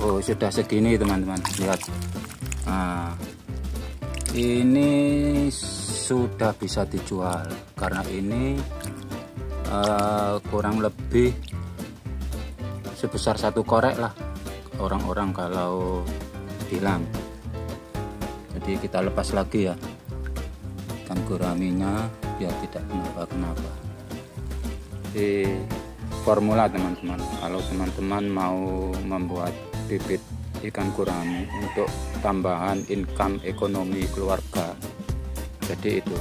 Oh, sudah segini teman-teman, lihat. Nah, ini sudah bisa dijual karena ini kurang lebih sebesar 1 korek lah orang-orang kalau bilang. Jadi kita lepas lagi ya ikan guraminya biar tidak kenapa-kenapa. Di formula teman-teman, kalau teman-teman mau membuat bibit ikan gurami untuk tambahan income ekonomi keluarga, jadi itu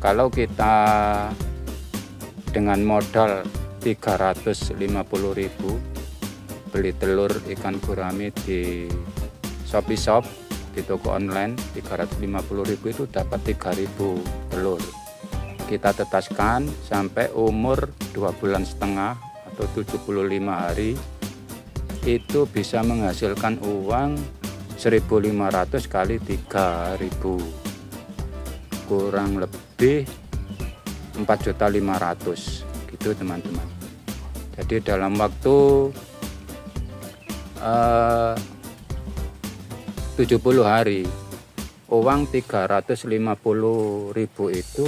kalau kita dengan modal 350.000 beli telur ikan gurami di Shopee Shop, di toko online, 350.000 itu dapat 3.000 telur. Kita tetaskan sampai umur 2,5 bulan atau 75 hari, itu bisa menghasilkan uang 1.500 kali 3.000, kurang lebih 4.500.000 gitu teman-teman. Jadi dalam waktu 70 hari uang 350.000 itu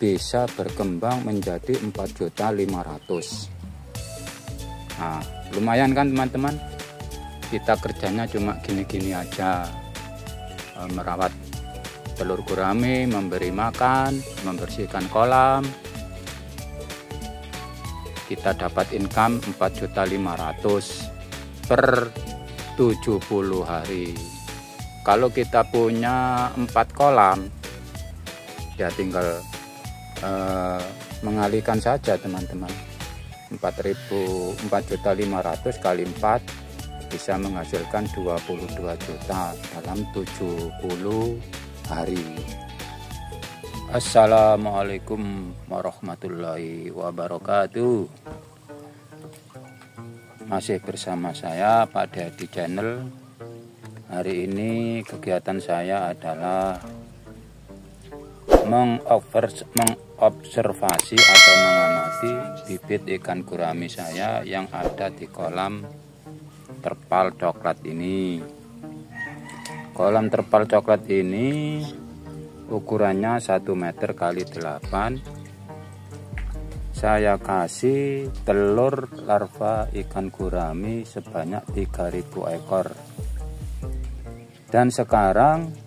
bisa berkembang menjadi 4.500.000. Nah, lumayan kan teman-teman, kita kerjanya cuma gini-gini aja, merawat telur gurami, memberi makan, membersihkan kolam, kita dapat income 4.500.000 per 70 hari. Kalau kita punya 4 kolam, ya tinggal mengalihkan saja teman-teman. 4.500.000 kali 4 bisa menghasilkan 22 juta dalam 70 hari. Assalamualaikum warahmatullahi wabarakatuh. Masih bersama saya Pak Dadi Channel. Hari ini kegiatan saya adalah mengobservasi atau mengamati bibit ikan gurami saya yang ada di kolam terpal coklat ini. Kolam terpal coklat ini ukurannya 1 meter kali 8. Saya kasih telur larva ikan gurami sebanyak 3.000 ekor. Dan sekarang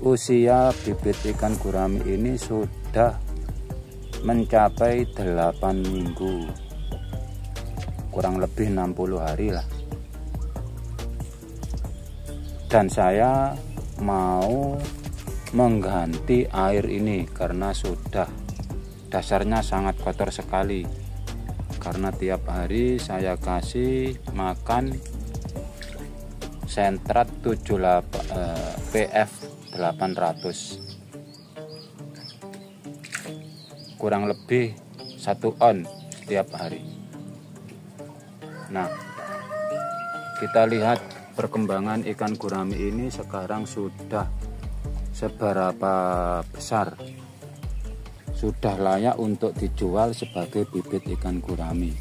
usia bibit ikan gurami ini sudah mencapai 8 minggu, kurang lebih 60 hari lah. Dan saya mau mengganti air ini karena sudah dasarnya sangat kotor sekali, karena tiap hari saya kasih makan sentrat PF 800, kurang lebih 1 on setiap hari. Nah, kita lihat perkembangan ikan gurami ini sekarang sudah seberapa besar, sudah layak untuk dijual sebagai bibit ikan gurami.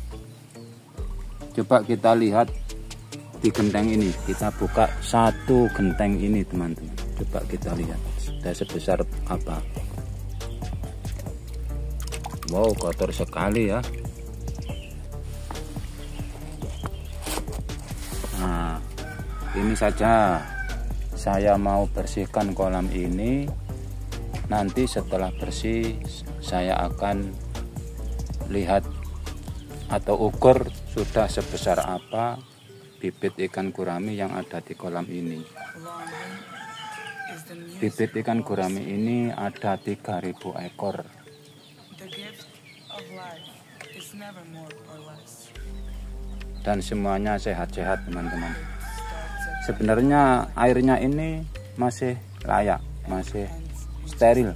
Coba kita lihat di genteng ini, kita buka 1 genteng ini teman-teman. Coba kita lihat sudah sebesar apa. Wow, kotor sekali ya. Nah, ini saja saya mau bersihkan kolam ini. Nanti setelah bersih saya akan lihat atau ukur sudah sebesar apa bibit ikan gurami yang ada di kolam ini. Bibit ikan gurami ini ada 3.000 ekor. Dan semuanya sehat-sehat teman-teman. Sebenarnya airnya ini masih layak, masih steril.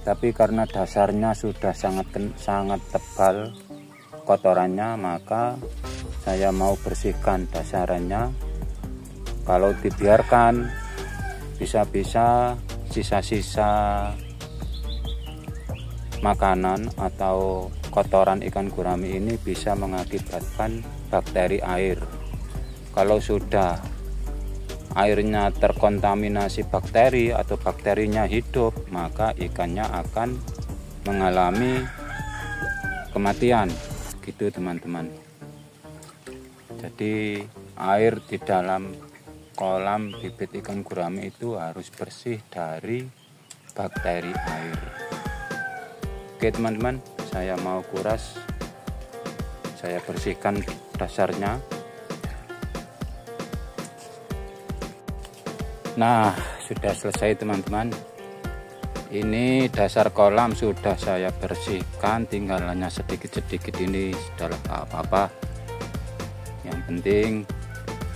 Tapi karena dasarnya sudah sangat tebal kotorannya, maka saya mau bersihkan dasarannya. Kalau dibiarkan, bisa-bisa sisa-sisa makanan atau kotoran ikan gurami ini bisa mengakibatkan bakteri air. Kalau sudah airnya terkontaminasi bakteri atau bakterinya hidup, maka ikannya akan mengalami kematian, gitu teman-teman. Jadi air di dalam kolam bibit ikan gurame itu harus bersih dari bakteri air. Oke teman-teman, saya mau kuras, saya bersihkan dasarnya. Nah, sudah selesai teman-teman. Ini dasar kolam sudah saya bersihkan, tinggal hanya sedikit-sedikit ini, sudah apa-apa. Yang penting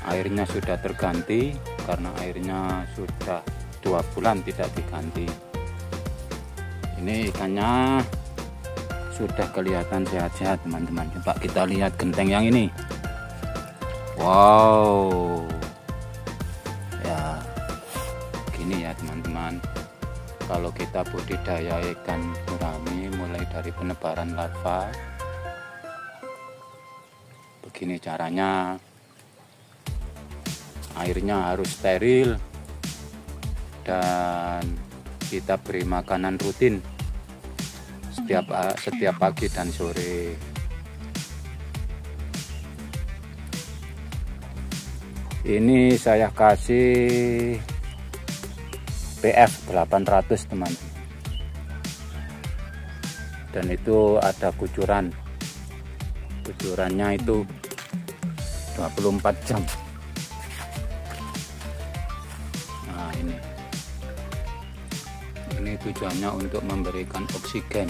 airnya sudah terganti, karena airnya sudah 2 bulan tidak diganti. Ini ikannya sudah kelihatan sehat-sehat teman-teman. Coba kita lihat genteng yang ini. Wow. Ya, gini ya teman-teman. Kalau kita budidaya ikan gurame mulai dari penebaran larva, begini caranya. Airnya harus steril dan kita beri makanan rutin setiap pagi dan sore. Ini saya kasih PF 800 teman, dan itu ada kucurannya itu 24 jam. Nah ini tujuannya untuk memberikan oksigen.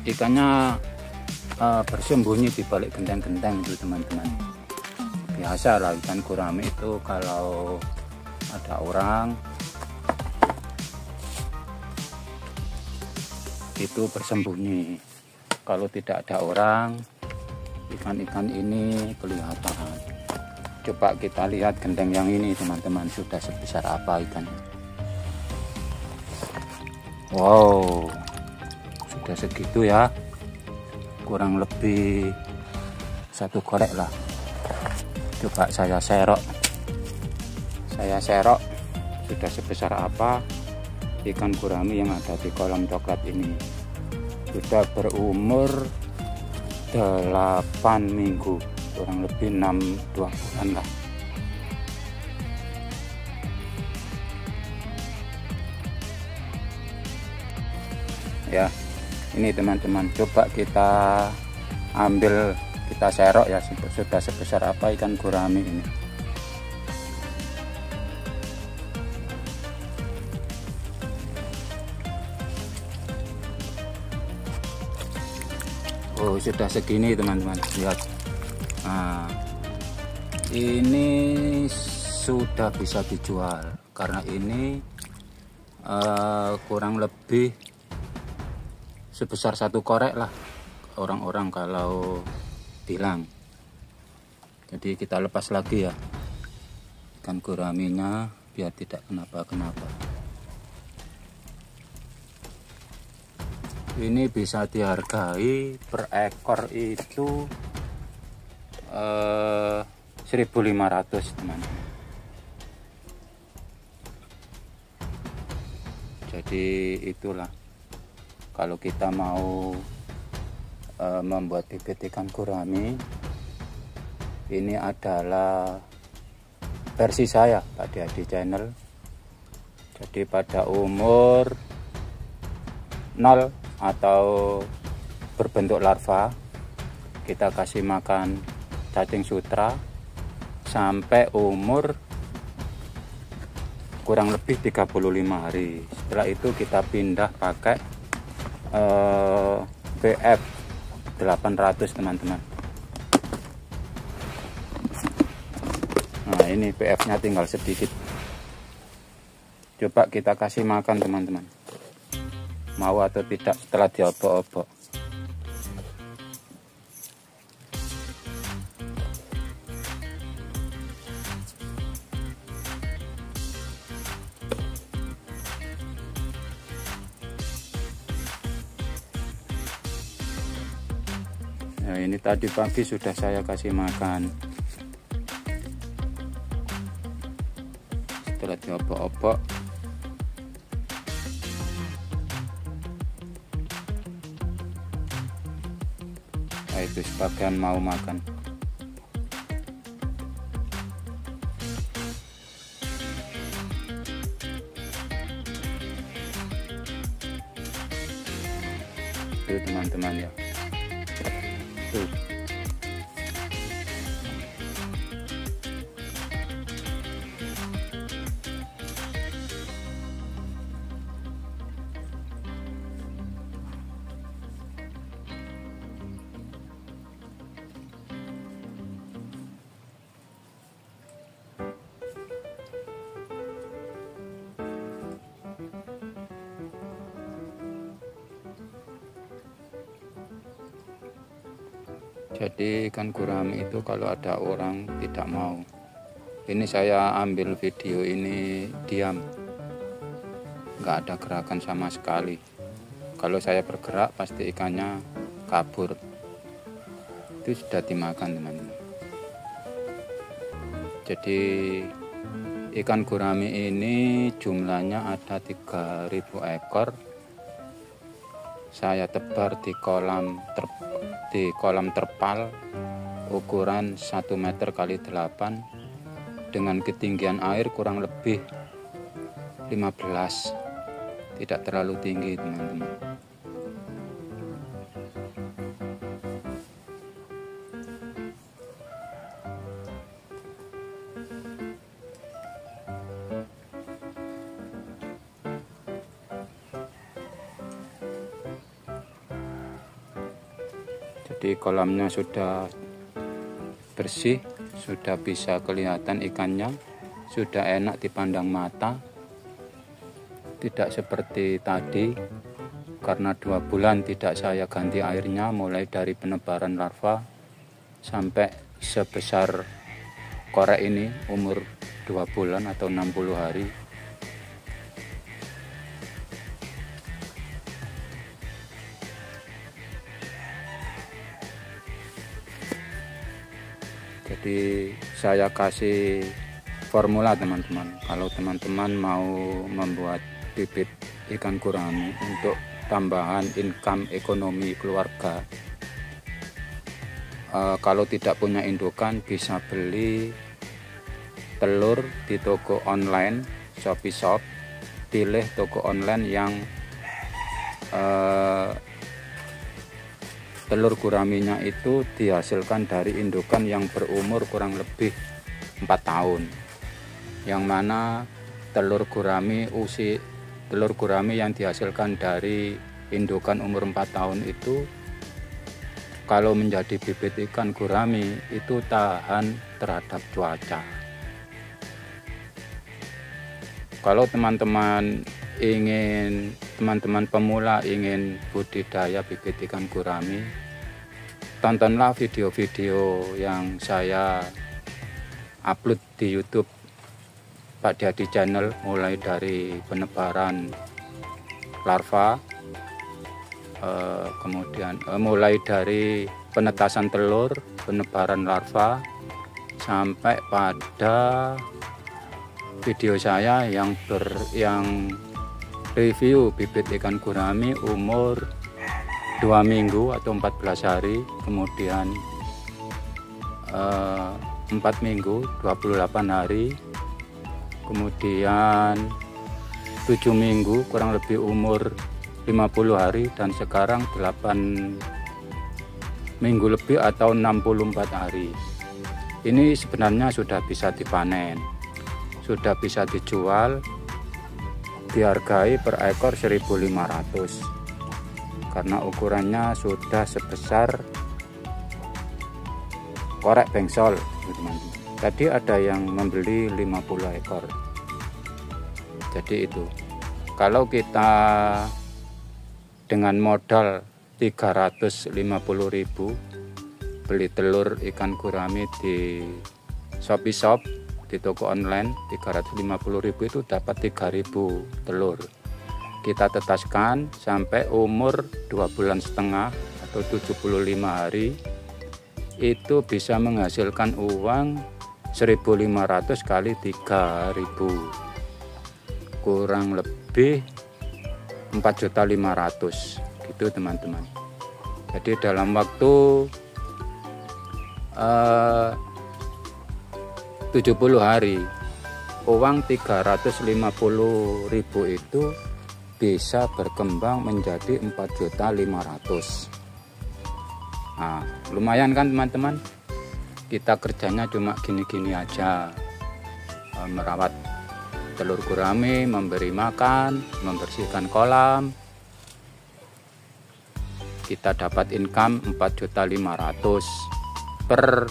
Ikannya bersembunyi di balik genteng-genteng itu teman-teman. Biasa lah ikan gurame itu kalau ada orang itu bersembunyi. Kalau tidak ada orang, ikan-ikan ini kelihatan. Coba kita lihat genteng yang ini teman-teman, sudah sebesar apa ikannya. Wow, sudah segitu ya, kurang lebih 1 korek lah. Coba saya serok sudah sebesar apa ikan gurame yang ada di kolam coklat ini. Sudah berumur 8 minggu, kurang lebih 2 bulan lah. Ya, ini teman-teman, coba kita ambil, kita serok ya, sudah sebesar apa ikan gurame ini. Oh, sudah segini teman-teman, lihat. Nah, ini sudah bisa dijual karena ini kurang lebih sebesar 1 korek lah orang-orang kalau bilang. Jadi kita lepas lagi ya ikan guramenya biar tidak kenapa-kenapa. Ini bisa dihargai per ekor itu 1.500 teman-teman. Jadi itulah, kalau kita mau membuat bibit ikan gurame, ini adalah versi saya Pak Diadi Channel. Jadi pada umur 0 atau berbentuk larva, kita kasih makan cacing sutra sampai umur kurang lebih 35 hari. Setelah itu kita pindah pakai PF 800 teman-teman. Nah ini PF nya tinggal sedikit. Coba kita kasih makan teman-teman, mau atau tidak setelah diobok-obok. Nah, ini tadi pagi sudah saya kasih makan. Setelah diobok-obok, nah, itu sebagian mau makan. Tuh teman-teman ya. Tuh. Jadi ikan gurami itu kalau ada orang tidak mau, ini saya ambil video ini diam, nggak ada gerakan sama sekali. Kalau saya bergerak pasti ikannya kabur. Itu sudah dimakan teman-teman. Jadi ikan gurami ini jumlahnya ada 3.000 ekor. Saya tebar di kolam terpal ukuran 1 meter kali 8 dengan ketinggian air kurang lebih 15, tidak terlalu tinggi teman-teman. Jadi kolamnya sudah bersih, sudah bisa kelihatan ikannya, sudah enak dipandang mata. Tidak seperti tadi, karena 2 bulan tidak saya ganti airnya, mulai dari penebaran larva sampai sebesar korek ini umur 2 bulan atau 60 hari. Jadi saya kasih formula teman-teman, kalau teman-teman mau membuat bibit ikan gurami untuk tambahan income ekonomi keluarga, kalau tidak punya indukan bisa beli telur di toko online Shopee Shop. Pilih toko online yang telur guraminya itu dihasilkan dari indukan yang berumur kurang lebih 4 tahun. Yang mana telur gurami yang dihasilkan dari indukan umur 4 tahun itu kalau menjadi bibit ikan gurami itu tahan terhadap cuaca. Kalau teman-teman pemula ingin budidaya bibit ikan gurami, tontonlah video-video yang saya upload di YouTube Pak Diyadi Channel, mulai dari penebaran larva, kemudian mulai dari penetasan telur, penebaran larva, sampai pada video saya yang review bibit ikan gurami umur 2 minggu atau 14 hari, kemudian 4 minggu 28 hari, kemudian 7 minggu kurang lebih umur 50 hari, dan sekarang 8 minggu lebih atau 64 hari. Ini sebenarnya sudah bisa dipanen, sudah bisa dijual, dihargai per ekor 1.500 karena ukurannya sudah sebesar korek bengsol, teman-teman. Tadi ada yang membeli 50 ekor. Jadi itu, kalau kita dengan modal 350.000 beli telur ikan gurami di Shopee Shop, di toko online, 350.000 itu dapat 3.000 telur. Kita tetaskan sampai umur 2,5 bulan atau 75 hari itu bisa menghasilkan uang 1.500 kali 3.000, kurang lebih 4.500.000 gitu teman-teman. Jadi dalam waktu 70 hari uang 350.000 itu bisa berkembang menjadi 4.500.000. Nah, lumayan kan teman-teman? Kita kerjanya cuma gini-gini aja, merawat telur gurame, memberi makan, membersihkan kolam. Kita dapat income 4.500.000 per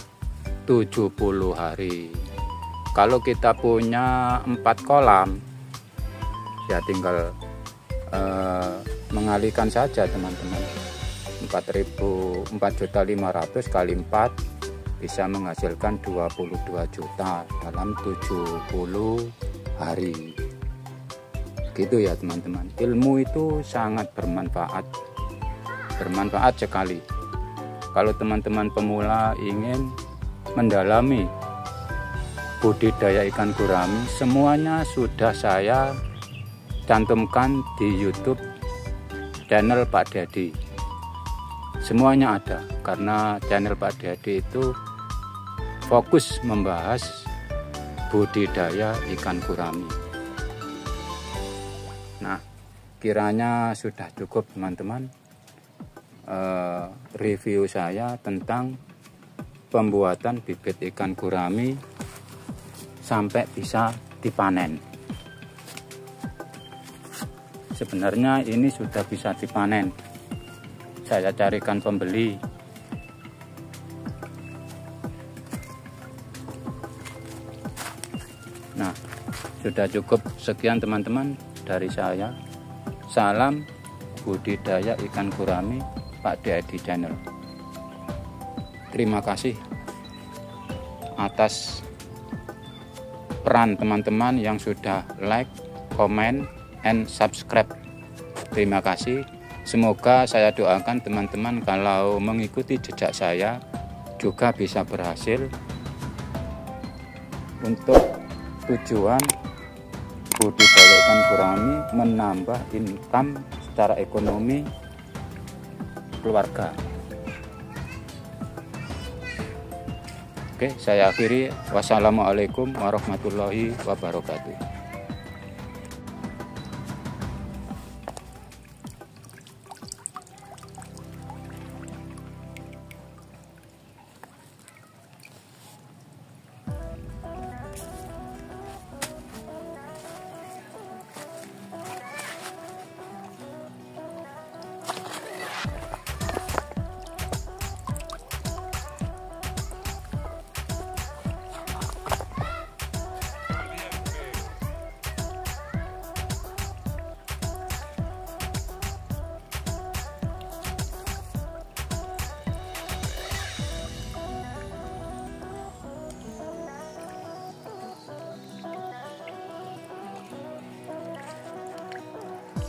70 hari. Kalau kita punya 4 kolam, ya tinggal mengalihkan saja teman-teman. 4.500.000 kali 4 bisa menghasilkan 22 juta dalam 70 hari. Gitu ya teman-teman. Ilmu itu sangat bermanfaat sekali. Kalau teman-teman pemula ingin mendalami budidaya ikan gurami, semuanya sudah saya cantumkan di YouTube channel Pak Dedi. Semuanya ada, karena channel Pak Dedi itu fokus membahas budidaya ikan gurami. Nah, kiranya sudah cukup teman-teman review saya tentang pembuatan bibit ikan gurami sampai bisa dipanen. Sebenarnya ini sudah bisa dipanen. Saya carikan pembeli. Nah, sudah cukup sekian teman-teman dari saya. Salam budidaya ikan gurami Pak Dedi Channel. Terima kasih atas peran teman-teman yang sudah like, comment, and subscribe. Terima kasih. Semoga saya doakan teman-teman kalau mengikuti jejak saya juga bisa berhasil untuk tujuan budidaya ikan gurami, menambah income secara ekonomi keluarga. Oke, saya akhiri. Wassalamualaikum warahmatullahi wabarakatuh.